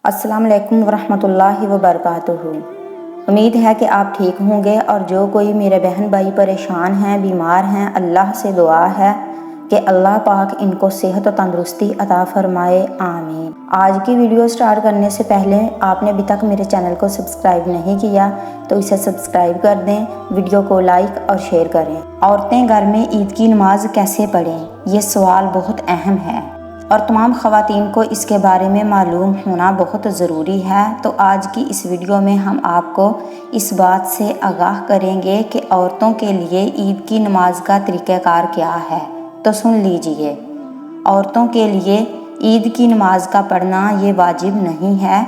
السلام علیکم ورحمۃ اللہ وبرکاتہ۔ امید ہے کہ آپ ٹھیک ہوں گے، اور جو کوئی میرے بہن بھائی پریشان ہیں، بیمار ہیں، اللہ سے دعا ہے کہ اللہ پاک ان کو صحت و تندرستی عطا فرمائے، آمین۔ آج کی ویڈیو سٹارٹ کرنے سے پہلے آپ نے ابھی تک میرے چینل کو سبسکرائب نہیں کیا تو اسے سبسکرائب کر دیں، ویڈیو کو لائک اور شیئر کریں۔ عورتیں گھر میں عید کی نماز کیسے پڑھیں؟ یہ سوال بہت اہم ہے اور تمام خواتین کو اس کے بارے میں معلوم ہونا بہت ضروری ہے۔ تو آج کی اس ویڈیو میں ہم آپ کو اس بات سے آگاہ کریں گے کہ عورتوں کے لیے عید کی نماز کا طریقہ کار کیا ہے۔ تو سن لیجئے، عورتوں کے لیے عید کی نماز کا پڑھنا یہ واجب نہیں ہے،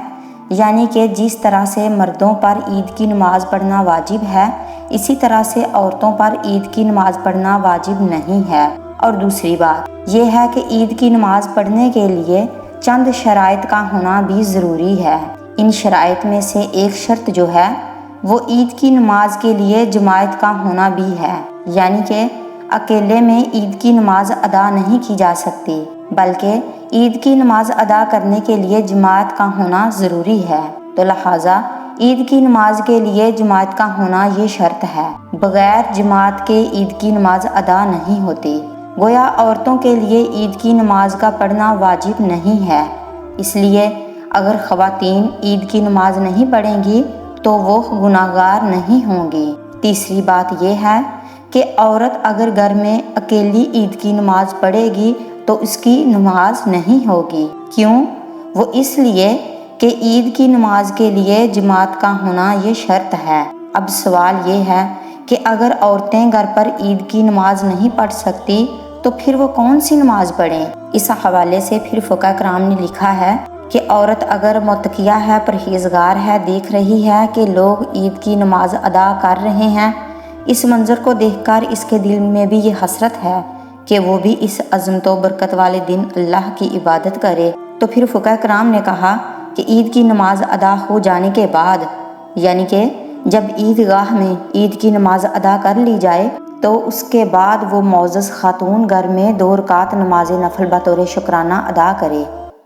یعنی کہ جس طرح سے مردوں پر عید کی نماز پڑھنا واجب ہے، اسی طرح سے عورتوں پر عید کی نماز پڑھنا واجب نہیں ہے۔ اور دوسری بات یہ ہے کہ عید کی نماز پڑھنے کے لیے چند شرائط کا ہونا بھی ضروری ہے۔ ان شرائط میں سے ایک شرط جو ہے وہ عید کی نماز کے لیے جماعت کا ہونا بھی ہے، یعنی کہ اکیلے میں عید کی نماز ادا نہیں کی جا سکتی، بلکہ عید کی نماز ادا کرنے کے لیے جماعت کا ہونا ضروری ہے۔ تو لہٰذا عید کی نماز کے لیے جماعت کا ہونا یہ شرط ہے، بغیر جماعت کے عید کی نماز ادا نہیں ہوتی۔ گویا عورتوں کے لیے عید کی نماز کا پڑھنا واجب نہیں ہے، اس لیے اگر خواتین عید کی نماز نہیں پڑھیں گی تو وہ گناہگار نہیں ہوں گی۔ تیسری بات یہ ہے کہ عورت اگر گھر میں اکیلی عید کی نماز پڑھے گی تو اس کی نماز نہیں ہوگی۔ کیوں؟ وہ اس لیے کہ عید کی نماز کے لیے جماعت کا ہونا یہ شرط ہے۔ اب سوال یہ ہے کہ اگر عورتیں گھر پر عید کی نماز نہیں پڑھ سکتی تو پھر وہ کون سی نماز پڑھیں؟ اس حوالے سے پھر فقہ کرام نے لکھا ہے کہ عورت اگر متقیہ ہے، پرہیزگار ہے، دیکھ رہی ہے کہ لوگ عید کی نماز ادا کر رہے ہیں، اس منظر کو دیکھ کر اس کے دل میں بھی یہ حسرت ہے کہ وہ بھی اس عظمت و برکت والے دن اللہ کی عبادت کرے، تو پھر فقہ کرام نے کہا کہ عید کی نماز ادا ہو جانے کے بعد، یعنی کہ جب عیدگاہ میں عید کی نماز ادا کر لی جائے تو اس کے بعد وہ معزز خاتون گھر میں 2 رکعت نماز نفل بطور شکرانہ ادا کرے،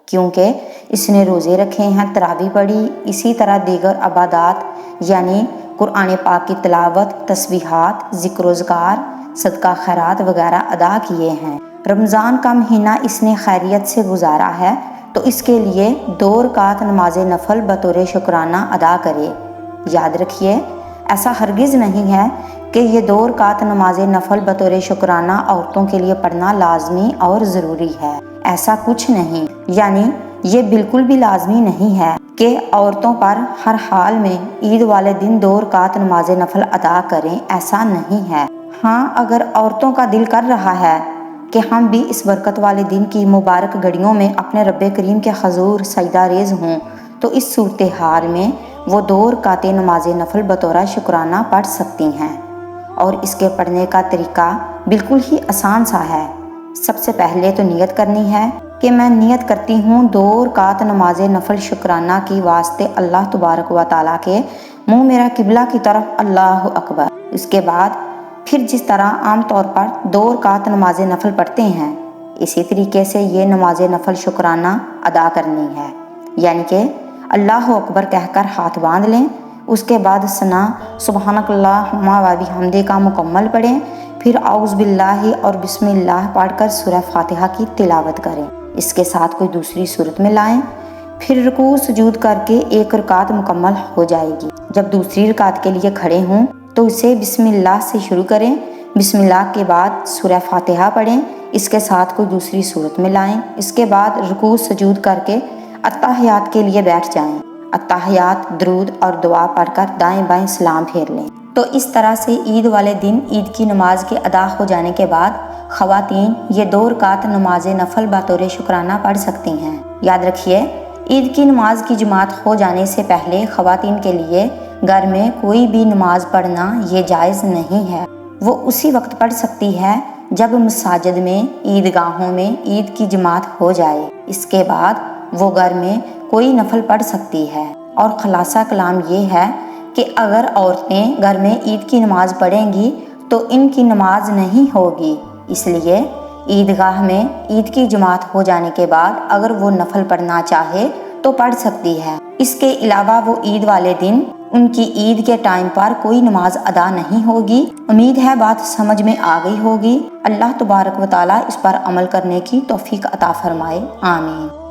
کیونکہ اس نے روزے رکھے ہیں، تراویح پڑھی، اسی طرح دیگر عبادات یعنی قرآن پاک کی تلاوت، تسبیحات، ذکر و اذکار، صدقہ خیرات وغیرہ ادا کیے ہیں۔ رمضان کا مہینہ اس نے خیریت سے گزارا ہے تو اس کے لیے 2 رکعت نماز نفل بطور شکرانہ ادا کرے۔ یاد رکھیے، ایسا ہرگز نہیں ہے کہ یہ 2 رکعت نماز نفل بطور شکرانہ عورتوں کے لیے پڑھنا لازمی اور ضروری ہے، ایسا کچھ نہیں، یعنی یہ بالکل بھی لازمی نہیں ہے کہ عورتوں پر ہر حال میں عید والے دن 2 رکعت نماز نفل ادا کریں، ایسا نہیں ہے۔ ہاں، اگر عورتوں کا دل کر رہا ہے کہ ہم بھی اس برکت والے دن کی مبارک گھڑیوں میں اپنے رب کریم کے حضور سجدہ ریز ہوں تو اس صورتحال میں وہ 2 رکعت نماز نفل بطور شکرانہ پڑھ سکتی ہیں، اور اس کے پڑھنے کا طریقہ بالکل ہی آسان سا ہے۔ سب سے پہلے تو نیت کرنی ہے کہ میں نیت کرتی ہوں 2 رکعت نماز نفل شکرانہ کی واسطے اللہ تبارک و تعالیٰ کے، منہ میرا قبلہ کی طرف، اللہ اکبر۔ اس کے بعد پھر جس طرح عام طور پر 2 رکعت نماز نفل پڑھتے ہیں، اسی طریقے سے یہ نماز نفل شکرانہ ادا کرنی ہے، یعنی کہ اللہ اکبر کہہ کر ہاتھ باندھ لیں، اس کے بعد ثنا سبحانک اللہم و بحمدک کا مکمل پڑھیں، پھر اعوذ باللہ اور بسم اللہ پڑھ کر سورہ فاتحہ کی تلاوت کریں، اس کے ساتھ کوئی دوسری صورت میں لائیں، پھر رکوع سجود کر کے 1 رکعت مکمل ہو جائے گی۔ جب دوسری رکعت کے لیے کھڑے ہوں تو اسے بسم اللہ سے شروع کریں، بسم اللہ کے بعد سورہ فاتحہ پڑھیں، اس کے ساتھ کوئی دوسری صورت میں لائیں، اس کے بعد رکوع سجود کر کے اتحیات کے لیے بیٹھ جائیں، اتحیات، درود اور دعا پڑھ کر دائیں بائیں سلام پھیر لیں۔ تو اس طرح سے عید والے دن عید کی نماز کے ادا ہو جانے کے بعد خواتین یہ 2 رکعت نماز نفل بطور شکرانہ پڑھ سکتی ہیں۔ یاد رکھیے، عید کی نماز کی جماعت ہو جانے سے پہلے خواتین کے لیے گھر میں کوئی بھی نماز پڑھنا یہ جائز نہیں ہے۔ وہ اسی وقت پڑھ سکتی ہے جب مساجد میں، عیدگاہوں میں عید کی جماعت ہو جائے، اس کے بعد وہ گھر میں کوئی نفل پڑھ سکتی ہے۔ اور خلاصہ کلام یہ ہے کہ اگر عورتیں گھر میں عید کی نماز پڑھیں گی تو ان کی نماز نہیں ہوگی، اس لیے عیدگاہ میں عید کی جماعت ہو جانے کے بعد اگر وہ نفل پڑھنا چاہے تو پڑھ سکتی ہے۔ اس کے علاوہ وہ عید والے دن ان کی عید کے ٹائم پر کوئی نماز ادا نہیں ہوگی۔ امید ہے بات سمجھ میں آ گئی ہوگی۔ اللہ تبارک و تعالیٰ اس پر عمل کرنے کی توفیق عطا فرمائے، آمین۔